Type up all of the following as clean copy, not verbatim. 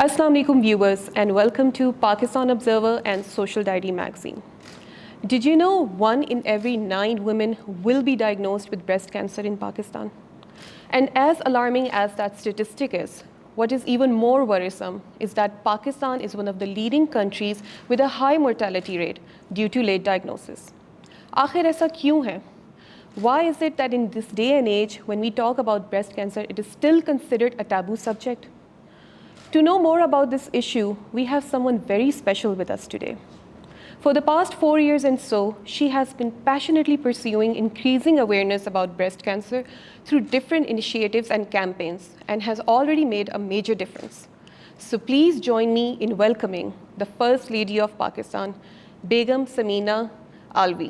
Assalamu alaikum viewers and welcome to Pakistan Observer and Social Diary magazine. Did you know 1 in every 9 women will be diagnosed with breast cancer in Pakistan? And as alarming as that statistic is, what is even more worrisome is that Pakistan is one of the leading countries with a high mortality rate due to late diagnosis. Aakhir aisa kyun hai? Why is it that in this day and age when we talk about breast cancer it is still considered a taboo subject? To know more about this issue, we have someone very special with us today. For the past 4 years and so, she has been passionately pursuing increasing awareness about breast cancer through different initiatives and campaigns and has already made a major difference. So please join me in welcoming the First Lady of Pakistan, Begum Sameena Alvi.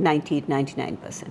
98-99%,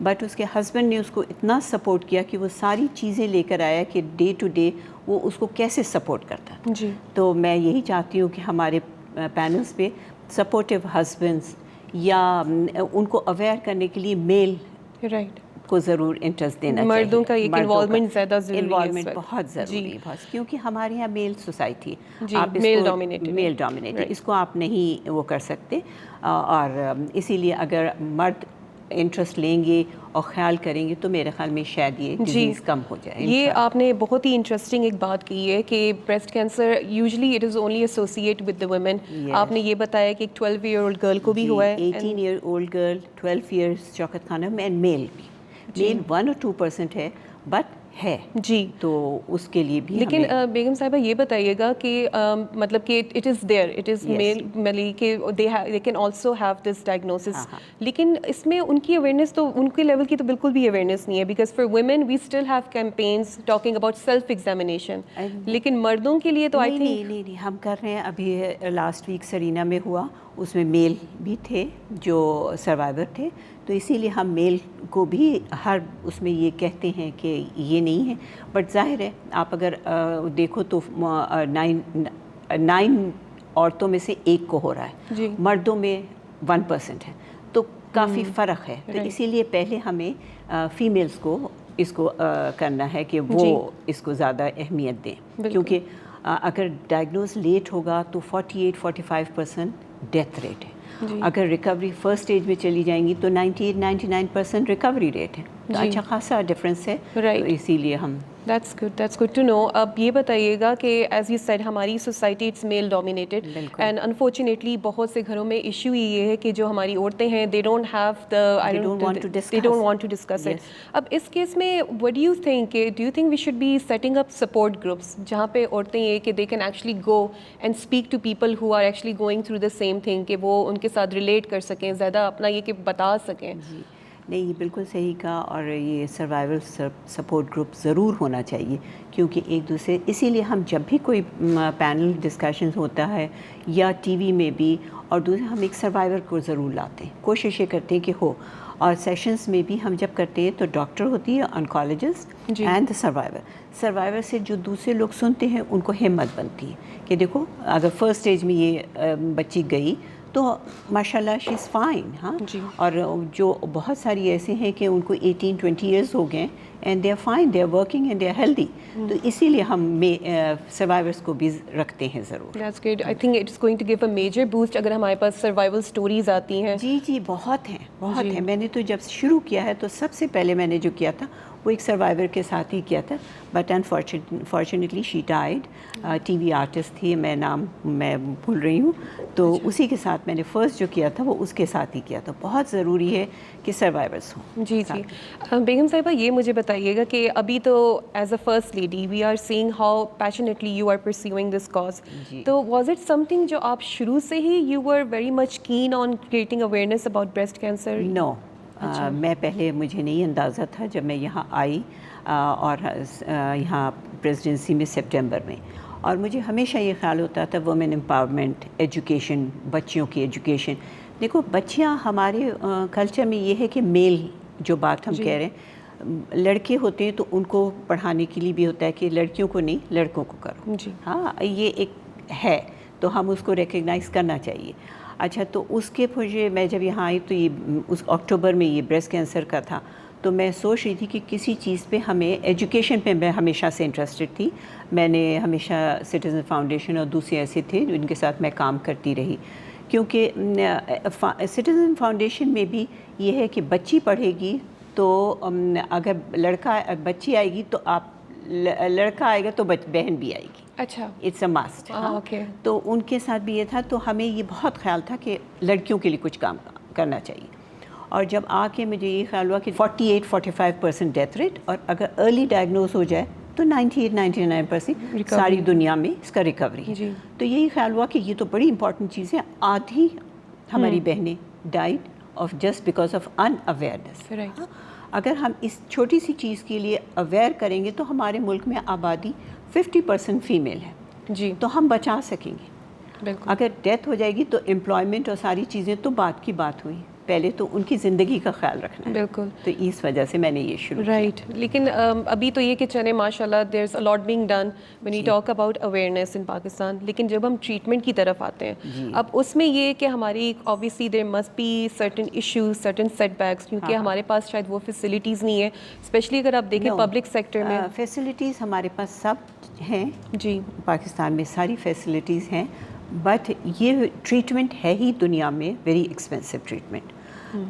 but اس کے husband نے اس کو اتنا support کیا کہ وہ ساری چیزیں لے کر آیا کہ ڈے ٹو ڈے وہ اس کو کیسے سپورٹ کرتا ہے. جی. تو میں یہی چاہتی ہوں کہ ہمارے پینلز پہ سپورٹیو ہسبینڈس یا ان کو اویئر کرنے کے لیے میل رائٹ کو ضرور انٹرسٹ دینا چاہیے. مردوں کا ایک انوالومنٹ زیادہ ضروری ہے. انوالومنٹ بہت ضروری ہے بہت، کیونکہ ہمارے یہاں male society male dominated male dominated, اس کو آپ نہیں وہ کر سکتے. اور اسی لیے اگر مرد انٹرسٹ لیں گے اور خیال کریں گے تو میرے خیال میں شاید یہ ڈیزیز کم ہو جائے. یہ آپ نے بہت ہی انٹرسٹنگ ایک بات کی ہے کہ breast cancer usually it is only associate with the women. آپ نے یہ بتایا کہ ایک 12 ایئر اولڈ گرل کو بھی ہوا ہے. 18 year old girl, 12 years Shaukat Khanum, and male بھی. میل 1 اور 2% ہے بٹ ہے جی. تو اس کے لیے بھی. لیکن بیگم صاحبہ یہ بتائیے گا کہ مطلب کہ it is there, it is male ملی کہ they can also have this diagnosis. لیکن اس میں ان کی اویئرنیس تو ان کے لیول کی تو بالکل بھی اویئرنیس نہیں ہے، because for women we still have campaigns talking about self examination. لیکن مردوں کے لیے تو آئی تھنک نہیں ہم کر رہے ہیں. ابھی لاسٹ ویک سرینا میں ہوا، اس میں میل بھی تھے جو سروائیور تھے، تو اسی لیے ہم میل کو بھی ہر اس میں یہ کہتے ہیں کہ یہ نہیں ہے. بٹ ظاہر ہے آپ اگر دیکھو تو 9 عورتوں میں سے 1 کو ہو رہا ہے، مردوں میں 1% ہے، تو کافی فرق ہے. تو اسی لیے پہلے ہمیں فیمیلز کو اس کو کرنا ہے کہ وہ اس کو زیادہ اہمیت دیں، کیونکہ اگر ڈائگنوز لیٹ ہوگا تو 48-45% ڈیتھ ریٹ ہے. اگر ریکوری فرسٹ اسٹیج میں چلی جائیں گی تو 98-99% ریکوری ریٹ ہے. تو اچھا خاصا ڈفرینس ہے. تو اسی لیے ہم That's good to know. اب یہ بتائیے گا کہ ایز یو سیڈ ہماری society it's male dominated and unfortunately بہت سے گھروں میں ایشو یہ ہے کہ جو ہماری عورتیں ہیں they don't want to discuss it. اب اس کیس میں what do you think we should be setting up support groups جہاں پہ عورتیں یہ کہ they can actually go and speak to people who are actually going through the same thing کہ وہ ان کے ساتھ ریلیٹ کر سکیں، زیادہ اپنا یہ کہ بتا سکیں. نہیں، یہ بالکل صحیح کہا. اور یہ سروائیول سپورٹ گروپ ضرور ہونا چاہیے، کیونکہ ایک دوسرے، اسی لیے ہم جب بھی کوئی پینل ڈسکشنز ہوتا ہے یا ٹی وی میں بھی، اور دوسرے ہم ایک سروائیور کو ضرور لاتے ہیں، کوششیں کرتے ہیں کہ ہو. اور سیشنز میں بھی ہم جب کرتے ہیں تو ڈاکٹر ہوتی ہے، آنکالوجسٹ اینڈ دا سروائیور سے جو دوسرے لوگ سنتے ہیں ان کو ہمت بنتی ہے کہ دیکھو اگر فرسٹ اسٹیج میں یہ بچی گئی تو ماشاء اللہ شی از فائن. ہاں. اور جو بہت ساری ایسے ہیں کہ ان کو 18-20 ایئرس ہو گئے and they are fine, they are working and they are healthy. تو اسی لیے ہم سروائیورس کو بھی رکھتے ہیں ضرور. That's good. I think it's going to give a major boost اگر ہمارے پاس سروائیول سٹوریز آتی ہیں. جی بہت ہیں. میں نے تو جب شروع کیا ہے تو سب سے پہلے میں نے جو کیا تھا وہ ایک سروائیور کے ساتھ ہی کیا تھا، but unfortunately she died. T V artist تھی، نام میں بھول رہی ہوں، تو اسی کے ساتھ میں نے فرسٹ جو کیا تھا وہ اس کے ساتھ ہی کیا تھا. بہت ضروری ہے کہ سروائیورس ہوں. جی. بیگم صاحبہ یہ مجھے بتائیے گا کہ ابھی تو as a first lady we are seeing how passionately you are pursuing this cause. تو واز اٹ سم تھنگ جو آپ شروع سے ہی you were very much keen on creating awareness about breast cancer? No. میں پہلے مجھے نہیں اندازہ تھا جب میں یہاں آئی اور یہاں پریزیڈنسی میں سپٹمبر میں، اور مجھے ہمیشہ یہ خیال ہوتا تھا وومن امپاورمنٹ، ایجوکیشن، بچیوں کی ایجوکیشن. دیکھو بچیاں ہمارے کلچر میں یہ ہے کہ میل جو بات ہم کہہ رہے ہیں، لڑکے ہوتے ہیں تو ان کو پڑھانے کے لیے بھی ہوتا ہے کہ لڑکیوں کو نہیں لڑکوں کو کرو. ہاں یہ ایک ہے تو ہم اس کو ریکگنائز کرنا چاہیے. اچھا تو اس کے مجھے میں جب یہاں آئی تو یہ اس اکتوبر میں یہ بریسٹ کینسر کا تھا، تو میں سوچ رہی تھی کہ کسی چیز پہ ہمیں ایجوکیشن پہ میں ہمیشہ سے انٹرسٹڈ تھی. میں نے ہمیشہ سٹیزن فاؤنڈیشن اور دوسرے ایسے تھے جن کے ساتھ میں کام کرتی رہی، کیونکہ سٹیزن فاؤنڈیشن میں بھی یہ ہے کہ بچی پڑھے گی تو اگر بچی آئے گی تو لڑکا آئے گا تو بہن بھی آئے گی. اچھا. It's a must. تو ان کے ساتھ بھی یہ تھا، تو ہمیں یہ بہت خیال تھا کہ لڑکیوں کے لیے کچھ کام کرنا چاہیے. اور جب آ کے مجھے یہ خیال ہوا کہ 48-45% ڈیتھ ریٹ، اور اگر ارلی ڈائگنوز ہو جائے تو 98-99% ساری دنیا میں اس کا ریکوری. تو یہی خیال ہوا کہ یہ تو بڑی امپورٹنٹ چیز ہے. آدھی ہماری بہنیں died of just because of in awareness. اگر ہم اس چھوٹی سی چیز کے لیے اویئر کریں گے تو ہمارے ملک میں آبادی 50% فیمیل ہے، تو ہم بچا سکیں گے. اگر ڈیتھ ہو جائے گی تو امپلائمنٹ اور ساری چیزیں تو بعد کی بات ہوئی، پہلے تو ان کی زندگی کا خیال رکھنا ہے. بالکل. تو اس وجہ سے میں نے یہ شروع کیا. رائٹ. لیکن ابھی تو یہ کہ چلے ماشاء اللہ there is a lot being done when you talk about awareness in Pakistan. لیکن جب ہم ٹریٹمنٹ کی طرف آتے ہیں اب اس میں یہ کہ ہماری obviously there must be certain issues certain setbacks کیونکہ ہمارے پاس شاید وہ فیسلٹیز نہیں ہے اسپیشلی اگر آپ دیکھیں پبلک سیکٹر میں. فیسلٹیز ہمارے پاس سب ہیں جی پاکستان میں ساری فیسلٹیز ہیں بٹ یہ ٹریٹمنٹ ہے ہی دنیا میں ویری ایکسپینسو ٹریٹمنٹ.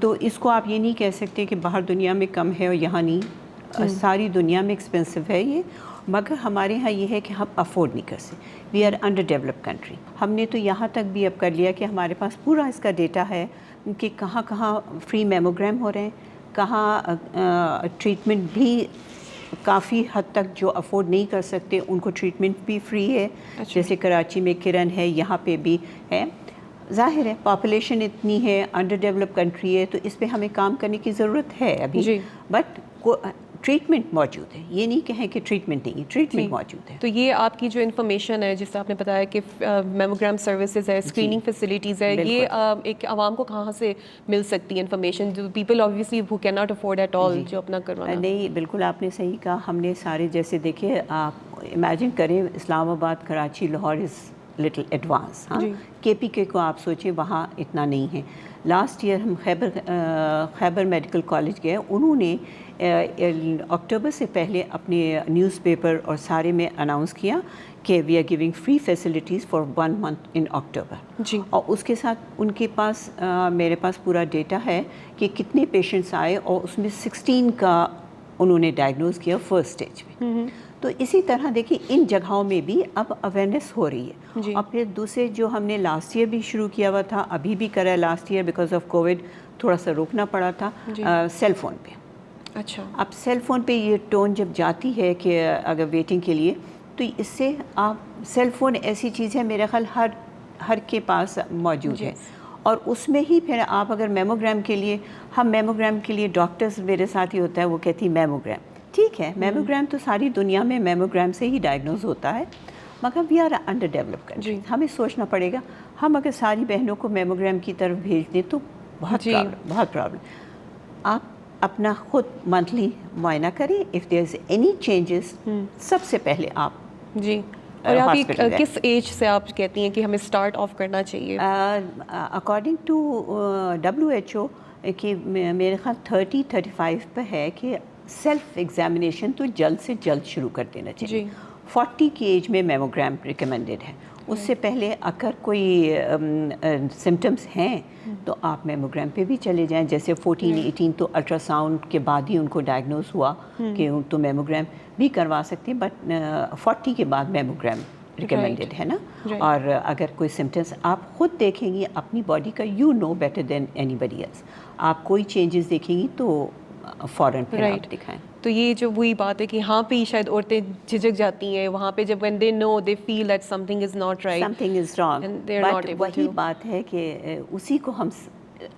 تو اس کو آپ یہ نہیں کہہ سکتے کہ باہر دنیا میں کم ہے اور یہاں نہیں. ساری دنیا میں ایکسپینسو ہے یہ مگر ہمارے ہاں یہ ہے کہ ہم افورڈ نہیں کر سکتے. We are under develop country. ہم نے تو یہاں تک بھی اب کر لیا کہ ہمارے پاس پورا اس کا ڈیٹا ہے کہ کہاں کہاں فری میموگرام ہو رہے ہیں کہاں ٹریٹمنٹ بھی کافی حد تک جو افورڈ نہیں کر سکتے ان کو ٹریٹمنٹ بھی فری ہے. جیسے کراچی میں کرن ہے یہاں پہ بھی ہے. ظاہر ہے پاپولیشن اتنی ہے انڈر ڈیولپ کنٹری ہے تو اس پہ ہمیں کام کرنے کی ضرورت ہے ابھی بٹ ٹریٹمنٹ موجود ہے. یہ نہیں کہیں کہ ٹریٹمنٹ نہیں ٹریٹمنٹ موجود ہے. تو یہ آپ کی جو انفارمیشن ہے جس سے آپ نے بتایا کہ میموگرام سروسز ہے اسکریننگ فیسلٹیز ہے یہ ایک عوام کو کہاں سے مل سکتی ہے انفارمیشن جو people obviously who can not afford at all جو اپنا کروانا. نہیں بالکل آپ نے صحیح کہا. ہم نے سارے جیسے دیکھے آپ امیجن کریں اسلام آباد Karachi Lahore is little advance. ہاں کے پی کے کو آپ سوچیں وہاں اتنا نہیں ہے. لاسٹ ایئر ہم خیبر میڈیکل کالج گئے. انہوں نے اکتوبر سے پہلے اپنے نیوز پیپر اور سارے میں اناؤنس کیا کہ we are giving free facilities for 1 month in October. اور اس کے ساتھ ان کے پاس میرے پاس پورا ڈیٹا ہے کہ کتنے پیشنٹس آئے اور اس میں 16 کا انہوں نے ڈائگنوز کیا فرسٹ اسٹیج میں. تو اسی طرح دیکھیں ان جگہوں میں بھی اب اویئرنیس ہو رہی ہے. اور پھر دوسرے جو ہم نے لاسٹ ایئر بھی شروع کیا ہوا تھا ابھی بھی کرا ہے last year because of Covid تھوڑا سا روکنا پڑا تھا سیل فون پہ. اچھا اب سیل فون پہ یہ ٹون جب جاتی ہے کہ اگر ویٹنگ کے لیے تو اس سے آپ سیل فون ایسی چیز ہے میرا خیال ہر کے پاس موجود ہے. اور اس میں ہی پھر آپ اگر میموگرام کے لیے میموگرام کے لیے ڈاکٹرز میرے ساتھ ہی ہوتا ہے وہ کہتی میموگرام ٹھیک ہے. میموگرام تو ساری دنیا میں میموگرام سے ہی ڈائگنوز ہوتا ہے مگر we are under develop country. ہمیں سوچنا پڑے گا ہم اگر ساری بہنوں کو میموگرام کی طرف بھیج دیں تو بہت پرابلم. آپ اپنا خود منتھلی معائنہ کریں. If there is any changes سب سے پہلے آپ اور آپ کس ایج سے آپ کہتی ہیں کہ ہمیں اسٹارٹ آف کرنا چاہیے؟ اکارڈنگ ٹو WHO کہ میرے خیال 30-35 پہ ہے کہ سیلف ایگزامینیشن تو جلد سے جلد شروع کر دینا چاہیے. 40 کی ایج میں میموگرام ریکمینڈیڈ ہے. اس سے پہلے اگر کوئی سمٹمس ہیں تو آپ میموگرام پہ بھی چلے جائیں. جیسے 14-18 تو الٹرا ساؤنڈ کے بعد ہی ان کو ڈائگنوز ہوا کہ تو میموگرام بھی کروا سکتے ہیں بٹ 40 کے بعد میموگرام ریکمینڈیڈ ہے نا. اور اگر کوئی سمٹمس آپ خود دیکھیں گی اپنی باڈی کا you know better than anybody else. آپ کوئی چینجز دیکھیں گی تو فوراً پھر آپ دکھائیں. تو یہ جو وہی بات ہے کہ یہاں پہ شاید عورتیں جھجک جاتی ہیں وہاں پہ جب when they know they feel that something is not right something is wrong and they are not able to. وہی بات ہے کہ اسی کو ہم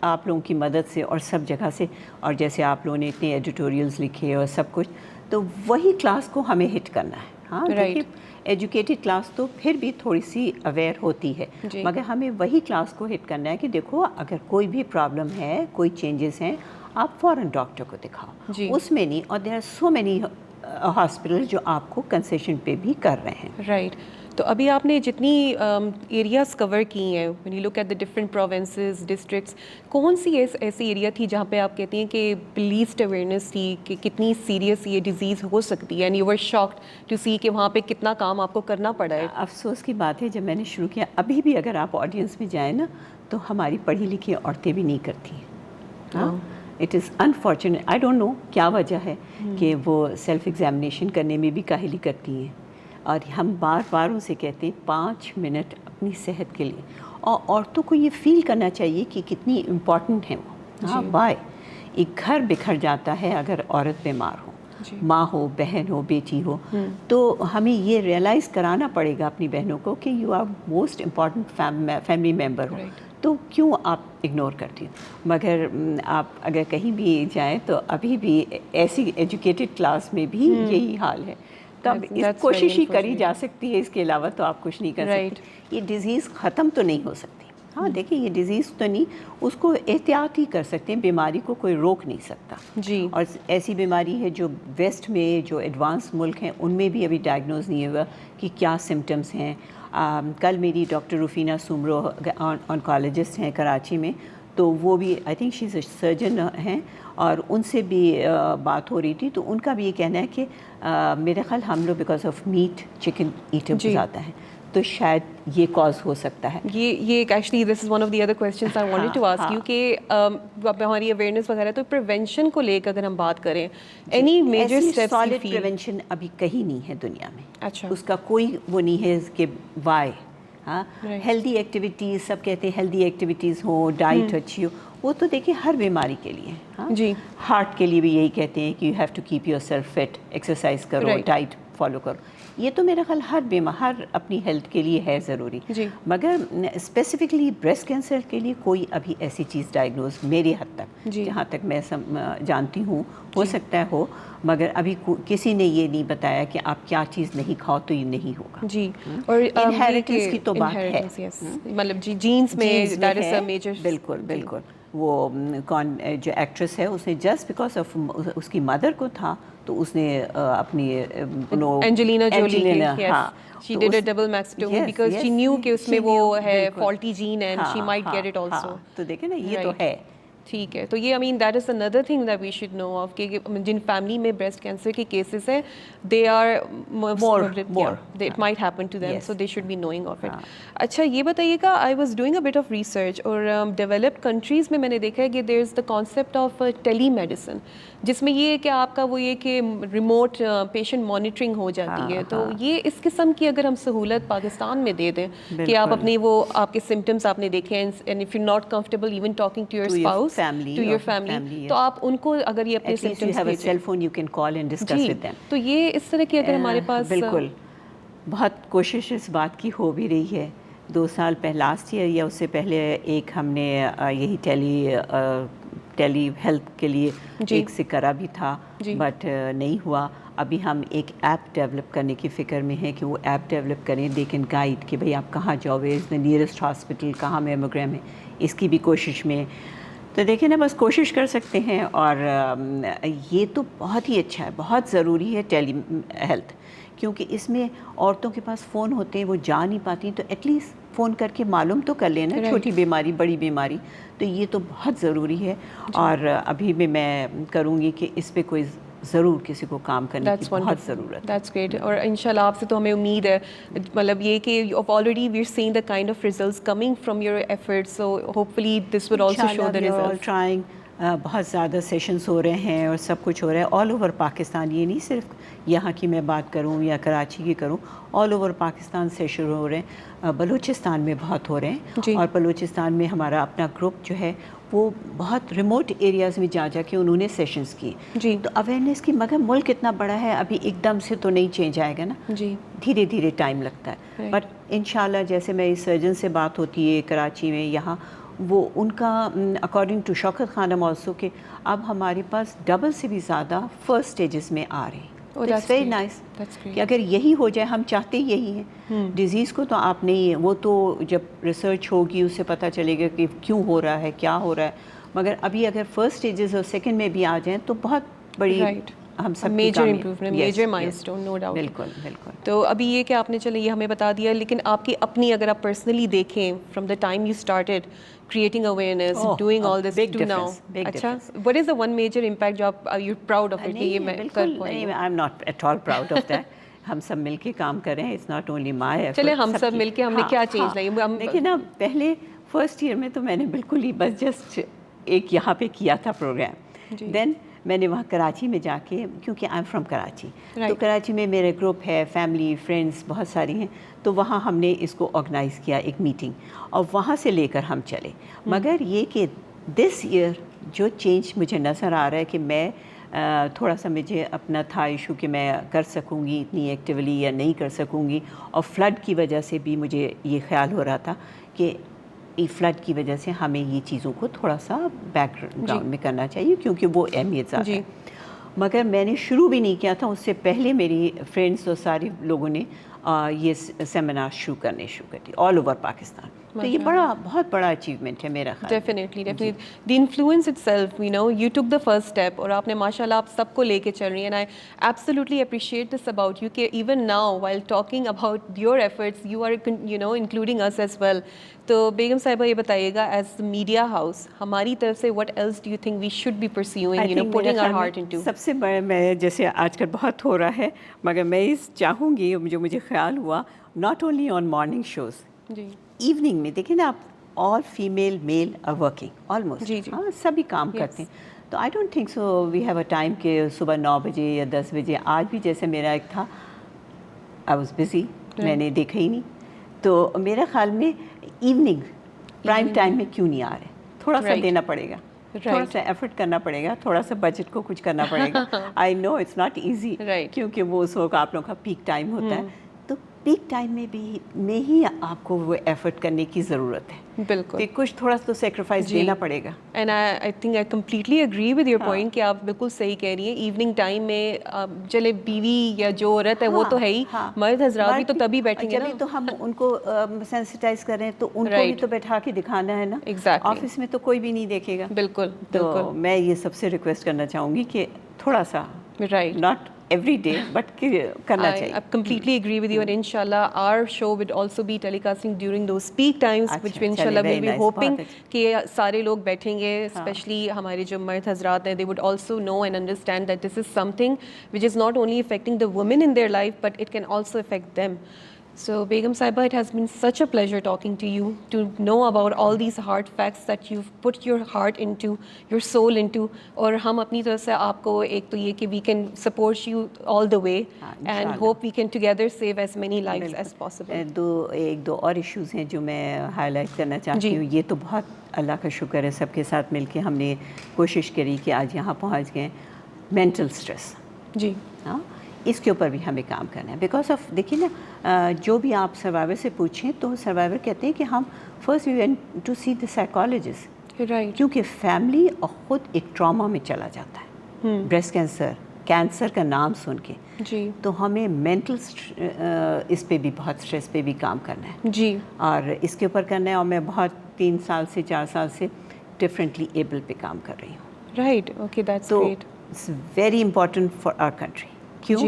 آپ لوگوں کی مدد سے اور سب جگہ سے اور جیسے آپ لوگوں نے اتنے ایڈیٹوریلز لکھے اور سب کچھ تو وہی کلاس کو ہمیں ہٹ کرنا ہے. ہاں دیکھیے ایجوکیٹڈ کلاس تو پھر بھی تھوڑی سی اویئر ہوتی ہے مگر ہمیں وہی کلاس کو ہٹ کرنا ہے کہ دیکھو اگر کوئی بھی پرابلم ہے کوئی چینجز ہیں آپ فوراً ڈاکٹر کو دکھاؤ. اس میں نہیں. اور there are so many hospital جو آپ کو کنسیشن پہ بھی کر رہے ہیں. رائٹ. تو ابھی آپ نے جتنی ایریاز کور کی ہیں when you look at the different provinces, districts, کون سی ایسی ایریا تھی جہاں پہ آپ کہتی ہیں کہ لیسٹ اویئرنیس تھی کہ کتنی سیریس یہ ڈیزیز ہو سکتی ہے and you were shocked to see کہ وہاں پہ کتنا کام آپ کو کرنا پڑا ہے؟ افسوس کی بات ہے جب میں نے شروع کیا ابھی بھی اگر آپ آڈینس میں جائیں نا تو ہماری پڑھی لکھی عورتیں بھی نہیں کرتی ہیں. ہاں it is unfortunate. I don't know کیا وجہ ہے کہ وہ سیلف ایگزامینیشن کرنے میں بھی کاہلی کرتی ہیں. اور ہم بار بار ان سے کہتے ہیں 5 منٹ اپنی صحت کے لیے. اور عورتوں کو یہ فیل کرنا چاہیے کہ کتنی امپورٹنٹ ہیں وہ. ہاں بائے ایک گھر بکھر جاتا ہے اگر عورت بیمار ہو ماں ہو بہن ہو بیٹی ہو تو ہمیں یہ ریئلائز کرانا پڑے گا اپنی بہنوں کو کہ you are most important family member ہو. تو کیوں آپ اگنور کرتی ہو. مگر آپ اگر کہیں بھی جائیں تو ابھی بھی ایسی ایجوکیٹڈ کلاس میں بھی یہی حال ہے. تو اب اس کوشش ہی کری جا سکتی ہے. اس کے علاوہ تو آپ کچھ نہیں کر سکتے. یہ ڈیزیز ختم تو نہیں ہو سکتی. ہاں دیکھیں یہ ڈیزیز تو نہیں, اس کو احتیاط ہی کر سکتے ہیں, بیماری کو کوئی روک نہیں سکتا. جی. اور ایسی بیماری ہے جو ویسٹ میں جو ایڈوانس ملک ہیں ان میں بھی ابھی ڈائگنوز نہیں ہوا کہ کیا سمٹمز ہیں. کل میری ڈاکٹر روفینہ سومرو آنکالوجسٹ ہیں کراچی میں, تو وہ بھی I think she is surgeon ہیں, اور ان سے بھی بات ہو رہی تھی, تو ان کا بھی یہ کہنا ہے کہ میرے خیال ہم لوگ because of meat chicken eater زیادہ ہیں, تو شاید یہ کاز ہو سکتا ہے. یہ ایک actually this is one of the other questions I wanted to ask you کہ ہماری اویئرنیس وغیرہ, تو پریونشن کو لے کر اگر ہم بات کریں, any major steps solid prevention ابھی کہیں نہیں ہے دنیا میں. اچھا. اس کا کوئی وہ نہیں ہے کہ وائی. ہاں ہیلدی ایکٹیویٹیز, سب کہتے ہیں ہیلدی ایکٹیویٹیز ہو, ڈائٹ اچھی ہو, وہ تو دیکھیں ہر بیماری کے لیے. ہاں جی. ہارٹ کے لیے بھی یہی کہتے ہیں کہ you have to keep yourself fit, exercise کرو, ڈائٹ فالو کرو. یہ تو میرا خیال ہر اپنی ہیلتھ کے لیے ہے ضروری. جی. مگر اسپیسیفکلی بریسٹ کینسر کے لیے کوئی ابھی ایسی چیز ڈائگنوز میرے حد تک, جہاں تک میں جانتی ہوں, ہو سکتا ہے ہو, مگر ابھی کسی نے یہ نہیں بتایا کہ آپ کیا چیز نہیں کھاؤ تو یہ نہیں ہوگا. جی. اور انہیریٹنس کی تو بات ہے, مطلب جینز میں دیٹ از اے میجر. بالکل بالکل. وہ کون جو ایکٹریس ہے, اس نے جسٹ بیکاز آف اس کی مدر کو تھا, تو اس نے اپنی Angelina Jolie, she did a double mastectomy because she knew کہ اس میں وہ ہے faulty gene and she might get it also. تو دیکھیں نا یہ تو ہے. ٹھیک ہے. تو یہ I mean that is another thing that we should know of کہ جن فیملی میں بریسٹ کینسر کے کیسز ہیں, they are more it might happen to them, so they should be knowing of it. اچھا یہ بتائیے گا, I was doing a bit of research, اور developed countries میں نے دیکھا ہے کہ there is the concept of telemedicine, جس میں یہ ہے کہ آپ کا وہ یہ کہ ریموٹ پیشنٹ مانیٹرنگ ہو جاتی ہے. تو یہ اس قسم کی اگر ہم سہولت پاکستان میں دے دیں کہ آپ اپنی وہ آپ کے سمٹمس آپ نے دیکھے ہیں, and if you're not comfortable even talking to your spouse, to your family, تو آپ ان کو اگر یہ اپنے symptoms have a cell phone you can call and discuss with them. تو یہ اس طرح کی اگر ہمارے پاس, بالکل بہت کوشش اس بات کی ہو بھی رہی ہے. 2 سال پہلے لاسٹ ایئر یا اس سے پہلے ایک ہم نے یہی ٹیلی ہیلتھ کے لیے ایک سے کرا بھی تھا, بٹ نہیں ہوا. ابھی ہم ایک ایپ ڈیولپ کرنے کی فکر میں ہے کہ وہ ایپ ڈیولپ کریں, دے کین گائیڈ کہ بھئی آپ کہاں جاؤ, where is the nearest hospital, کہاں میموگرام ہے, اس کی بھی کوشش میں. تو دیکھیں نا, بس کوشش کر سکتے ہیں. اور یہ تو بہت ہی اچھا ہے, بہت ضروری ہے ٹیلی ہیلتھ, کیونکہ اس میں عورتوں کے پاس فون ہوتے ہیں, وہ جا نہیں پاتی, تو ایٹ لیسٹ فون کر کے معلوم تو کر لینا, چھوٹی بیماری بڑی بیماری, تو یہ تو بہت ضروری ہے. اور ابھی بھی میں کروں گی کہ اس پہ کوئی ضرور کسی کو کام کرنے کی بہت ضرورت ہے. That's great. اور انشاءاللہ آپ سے تو ہمیں امید ہے, مطلب یہ کہ already we are seeing the kind of results coming from your efforts, so hopefully this will also show the results. Trying, بہت زیادہ سیشنز ہو رہے ہیں اور سب کچھ ہو رہا ہے آل اوور پاکستان. یہ نہیں صرف یہاں کی میں بات کروں یا کراچی کی کروں, آل اوور پاکستان سیشن ہو رہے ہیں. بلوچستان میں بہت ہو رہے ہیں, اور بلوچستان میں ہمارا اپنا گروپ جو ہے وہ بہت ریموٹ ایریاز میں جا کے انہوں نے سیشنز کیے. جی. تو اویئرنیس کی, مگر ملک اتنا بڑا ہے, ابھی ایک دم سے تو نہیں چینج آئے گا نا, جی دھیرے دھیرے ٹائم لگتا ہے. بٹ انشاءاللہ جیسے میری سرجن سے بات ہوتی ہے کراچی میں, یہاں وہ ان کا according to Shaukat Khanum also کہ اب ہمارے پاس ڈبل سے بھی زیادہ فرسٹ اسٹیجز میں آ رہے ہیں. اٹس ویری نائس کہ اگر یہی ہو جائے, ہم چاہتے یہی ہیں. ڈیزیز کو تو آپ نہیں, وہ تو جب ریسرچ ہوگی اس سے پتہ چلے گا کہ کیوں ہو رہا ہے, کیا ہو رہا ہے. مگر ابھی اگر فرسٹ اسٹیجز اور سیکنڈ میں بھی آ جائیں تو بہت بڑی ہم سب major improvement, major milestone, no doubt. بالکل بالکل. تو ابھی یہ کہ آپ نے چلے یہ ہمیں بتا دیا, لیکن آپ کی اپنی اگر آپ پرسنلی دیکھیں from the time you started creating awareness, doing all this to now, اچھا, what is the one major impact جو آپ you're proud of it کہ یہ میں کر پائی؟ نہیں, I'm not at all proud of that. ہم سب مل کے کام کر رہے ہیں, it's not only my effort. چلے ہم سب مل کے ہم نے کیا چینج لائی. لیکن نا پہلے فرسٹ ایئر میں تو میں نے بالکل ہی بس جسٹ ایک یہاں پہ کیا تھا پروگرام. دین میں نے وہاں کراچی میں جا کے, کیونکہ آئی ایم فرام کراچی, تو کراچی میں میرے گروپ ہے, فیملی فرینڈس بہت ساری ہیں, تو وہاں ہم نے اس کو آرگنائز کیا ایک میٹنگ, اور وہاں سے لے کر ہم چلے. مگر یہ کہ دس ایئر جو چینج مجھے نظر آ رہا ہے کہ میں تھوڑا سا مجھے اپنا تھا ایشو کہ میں کر سکوں گی اتنی ایکٹیولی یا نہیں کر سکوں گی, اور فلڈ کی وجہ سے بھی مجھے یہ خیال ہو رہا تھا کہ فلڈ کی وجہ سے ہمیں یہ چیزوں کو تھوڑا سا بیک گراؤنڈ میں کرنا چاہیے, کیونکہ وہ اہمیت زیادہ ہے. مگر میں نے شروع بھی نہیں کیا تھا, اس سے پہلے میری فرینڈس اور سارے لوگوں نے یہ سیمینار شروع کرتی آل اوور پاکستان. تو یہ بہت بڑا اچیومنٹ ہے میرا خیال. Definitely the influence it self you tick the first step اور آپ نے ماشاء اللہ آپ سب کو لے کے چل رہی ہیں. And I absolutely appreciate this about you کہ even now while talking about your efforts you are including us as well. تو بیگم صاحبہ یہ بتائیے گا ایز میڈیا ہاؤس ہماری طرف سے what else do you think we should be pursuing putting our heart into. سب سے بڑا میں جیسے آج کل بہت ہو رہا ہے مگر میں چاہوں گی جو مجھے خیال ہوا not only on morning shows جی ایوننگ میں دیکھیں نا آپ all female male are working almost. جی ہاں سبھی کام کرتے ہیں. تو I don't think so we have a time کہ صبح 9 بجے یا 10 بجے. آج بھی جیسے میرا ایک تھا آئی واز بزی میں نے دیکھا ہی نہیں. تو میرے خیال میں ایوننگ پرائم ٹائم میں کیوں نہیں آ رہے. تھوڑا سا دینا پڑے گا, تھوڑا سا ایفرٹ کرنا پڑے گا, تھوڑا سا بجٹ کو کچھ کرنا پڑے گا. آئی نو اٹس ناٹ ایزی کیونکہ وہ اس وقت آپ لوگوں کا پیک ٹائم ہوتا ہے. تو پیک ٹائم میں ہی آپ کو وہ ایفرٹ کرنے کی ضرورت ہے. بالکل کچھ تھوڑا تو سیکریفائس دینا پڑے گا. And I think I completely agree with your point کہ آپ بالکل صحیح کہہ رہی ہیں. ایوننگ ٹائم میں چلے بیوی یا جو عورت ہے وہ تو ہے ہی, مرد حضرات بھی تو تبھی بیٹھیں گے نا. تو ہم ان کو سینسٹائز کر رہے ہیں تو ان کو بھی تو بیٹھا کے دکھانا ہے نا. آفس میں تو کوئی بھی نہیں دیکھے گا. بالکل. تو میں یہ سب سے ریکویسٹ کرنا چاہوں گی کہ تھوڑا سا ناٹ every day but کرنا چاہیے. I completely agree with you and inshallah our show would also be telecasting during those peak times which we inshallah will be hoping کہ سارے لوگ بیٹھیں گے especially ہمارے جو مرد حضرات ہیں they would also know and understand that this is something which is not only affecting the women in their life but it can also affect them. So Begum Saiba, it has been such a pleasure talking to you, to know about all these hard facts that you've put your heart into, your soul into. اور ہم اپنی طرف سے آپ کو ایک تو یہ کہ we can support you all the way and hope we can together save as many lives as possible. ایک دو اور ایشوز ہیں جو میں ہائی لائٹ کرنا چاہتی ہوں. یہ تو بہت اللہ کا شکر ہے سب کے ساتھ مل کے ہم نے کوشش کری کہ آج یہاں پہنچ گئے. مینٹل اسٹریس جی ہاں اس کے اوپر بھی ہمیں کام کرنا ہے. بیکاز آف دیکھیے نا جو بھی آپ سروائیور سے پوچھیں تو سروائیور کہتے ہیں کہ ہم first we went to see the psychologist. کیونکہ فیملی اور خود ایک ٹراما میں چلا جاتا ہے. بریسٹ کینسر کا نام سن کے جی تو ہمیں مینٹل اس پہ بھی بہت اسٹریس پہ بھی کام کرنا ہے جی اور اس کے اوپر کرنا ہے. اور میں بہت 3 سال سے 4 سال سے ڈفرینٹلی ایبل پہ کام کر رہی ہوں. Right okay that's great. It's very important for our country. کیوں؟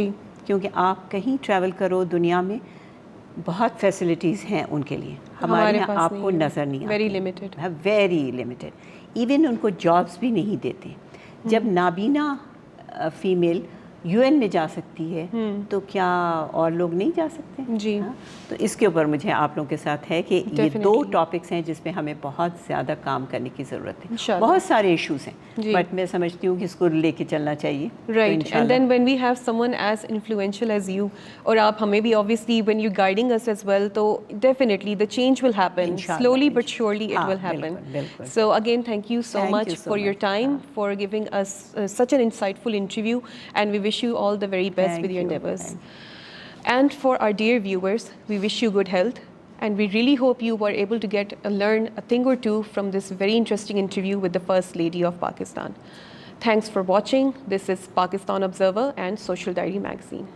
کیونکہ آپ کہیں ٹریول کرو دنیا میں بہت فیسلٹیز ہیں ان کے لیے, ہمارے یہاں آپ کو نظر نہیں آتی. Very limited. ایون ان کو جابس بھی نہیں دیتے. جب نابینا فیمیل یو این میں جا سکتی ہے تو کیا اور لوگ نہیں جا سکتے؟ جی تو اس کے اوپر مجھے آپ لوگوں کے ساتھ ہے کہ یہ 2 ٹاپکس ہیں جس پہ ہمیں بہت زیادہ کام کرنے کی ضرورت ہے. بہت سارے ایشوز ہیں بٹ میں سمجھتی ہوں کہ اس کو لے کے چلنا چاہیے. Right. And then when we have someone as influential as you اور آپ ہمیں بھی obviously when you guiding us as well تو definitely the change will happen slowly but surely it will happen. So again thank you so much for your time, for giving us such an insightful interview and we wish you all the very best with your endeavors. And for our dear viewers, we wish you good health and we really hope you were able to learn a thing or two from this very interesting interview with the First Lady of Pakistan. Thanks for watching. This is Pakistan Observer and Social Diary Magazine.